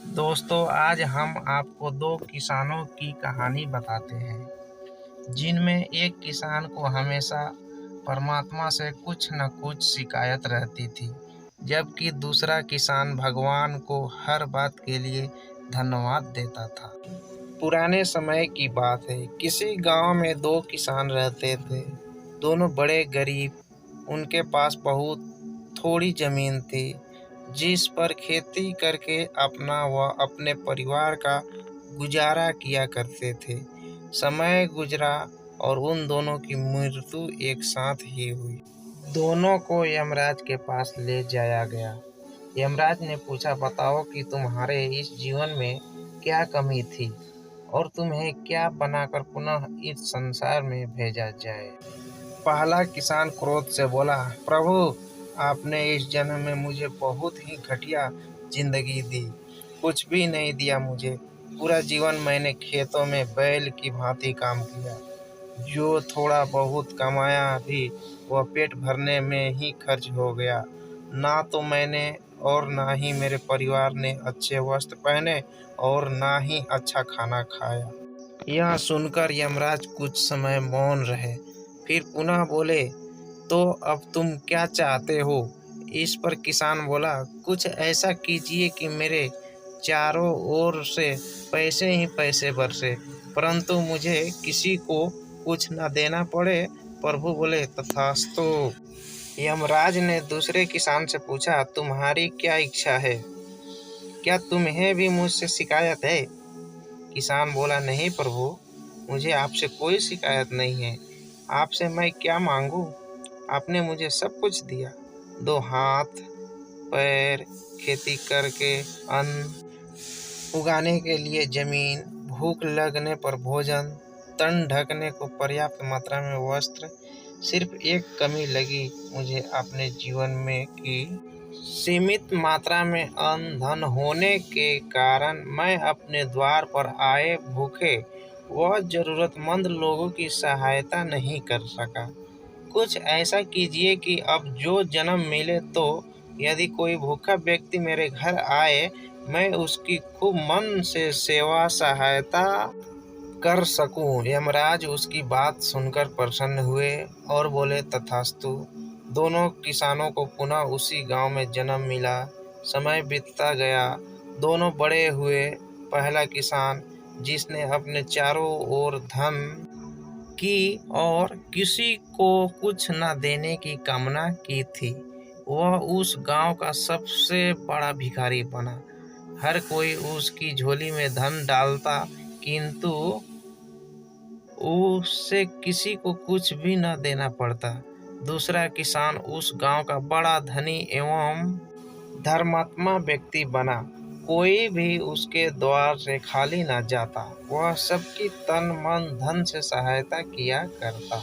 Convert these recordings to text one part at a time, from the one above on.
दोस्तों, आज हम आपको दो किसानों की कहानी बताते हैं, जिनमें एक किसान को हमेशा परमात्मा से कुछ न कुछ शिकायत रहती थी, जबकि दूसरा किसान भगवान को हर बात के लिए धन्यवाद देता था। पुराने समय की बात है। किसी गांव में दो किसान रहते थे। दोनों बड़े गरीब। उनके पास बहुत थोड़ी जमीन थी, जिस पर खेती करके अपना व अपने परिवार का गुजारा किया करते थे। समय गुजरा और उन दोनों की मृत्यु एक साथ ही हुई। दोनों को यमराज के पास ले जाया गया। यमराज ने पूछा, बताओ कि तुम्हारे इस जीवन में क्या कमी थी और तुम्हें क्या बनाकर पुनः इस संसार में भेजा जाए। पहला किसान क्रोध से बोला, प्रभु, आपने इस जन्म में मुझे बहुत ही घटिया जिंदगी दी। कुछ भी नहीं दिया मुझे। पूरा जीवन मैंने खेतों में बैल की भांति काम किया। जो थोड़ा बहुत कमाया भी वह पेट भरने में ही खर्च हो गया। ना तो मैंने और ना ही मेरे परिवार ने अच्छे वस्त्र पहने और ना ही अच्छा खाना खाया। यह सुनकर यमराज कुछ समय मौन रहे, फिर पुनः बोले, तो अब तुम क्या चाहते हो। इस पर किसान बोला, कुछ ऐसा कीजिए कि मेरे चारों ओर से पैसे ही पैसे बरसे, परंतु मुझे किसी को कुछ न देना पड़े। प्रभु बोले, तथास्तु। यमराज ने दूसरे किसान से पूछा, तुम्हारी क्या इच्छा है। क्या तुम्हें भी मुझसे शिकायत है। किसान बोला, नहीं प्रभु, मुझे आपसे कोई शिकायत नहीं है। आपसे मैं क्या मांगू। आपने मुझे सब कुछ दिया। दो हाथ पैर, खेती करके अन्न उगाने के लिए जमीन, भूख लगने पर भोजन, तन ढकने को पर्याप्त मात्रा में वस्त्र। सिर्फ एक कमी लगी मुझे अपने जीवन में कि सीमित मात्रा में अन्न धन होने के कारण मैं अपने द्वार पर आए भूखे व जरूरतमंद लोगों की सहायता नहीं कर सका। कुछ ऐसा कीजिए कि अब जो जन्म मिले तो यदि कोई भूखा व्यक्ति मेरे घर आए, मैं उसकी खूब मन से सेवा सहायता कर सकूं। यमराज उसकी बात सुनकर प्रसन्न हुए और बोले, तथास्तु। दोनों किसानों को पुनः उसी गांव में जन्म मिला। समय बीतता गया। दोनों बड़े हुए। पहला किसान, जिसने अपने चारों ओर धन की और किसी को कुछ न देने की कामना की थी, वह उस गांव का सबसे बड़ा भिखारी बना। हर कोई उसकी झोली में धन डालता, किंतु उससे किसी को कुछ भी न देना पड़ता। दूसरा किसान उस गांव का बड़ा धनी एवं धर्मात्मा व्यक्ति बना। कोई भी उसके द्वार से खाली न जाता। वह सबकी तन मन धन से सहायता किया करता।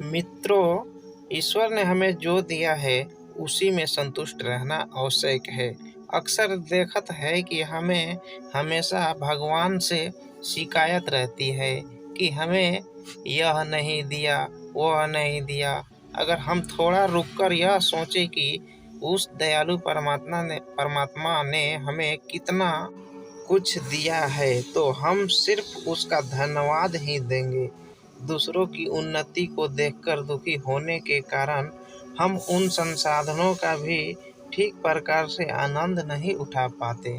मित्रों, ईश्वर ने हमें जो दिया है उसी में संतुष्ट रहना आवश्यक है। अक्सर देखत है कि हमें हमेशा भगवान से शिकायत रहती है कि हमें यह नहीं दिया, वह नहीं दिया। अगर हम थोड़ा रुककर यह सोचें कि उस दयालु परमात्मा ने हमें कितना कुछ दिया है, तो हम सिर्फ उसका धन्यवाद ही देंगे। दूसरों की उन्नति को देखकर दुखी होने के कारण हम उन संसाधनों का भी ठीक प्रकार से आनंद नहीं उठा पाते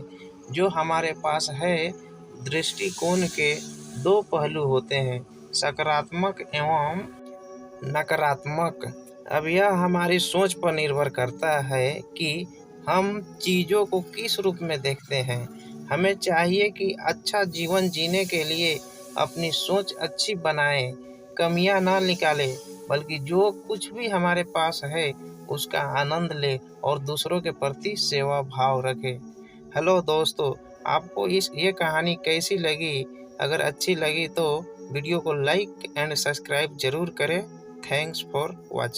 जो हमारे पास है। दृष्टिकोण के दो पहलू होते हैं, सकारात्मक एवं नकारात्मक। अब यह हमारी सोच पर निर्भर करता है कि हम चीज़ों को किस रूप में देखते हैं। हमें चाहिए कि अच्छा जीवन जीने के लिए अपनी सोच अच्छी बनाएं, कमियां ना निकालें, बल्कि जो कुछ भी हमारे पास है उसका आनंद लें और दूसरों के प्रति सेवा भाव रखें। हेलो दोस्तों, आपको ये कहानी कैसी लगी। अगर अच्छी लगी तो वीडियो को लाइक एंड सब्सक्राइब जरूर करें। Thanks for watching.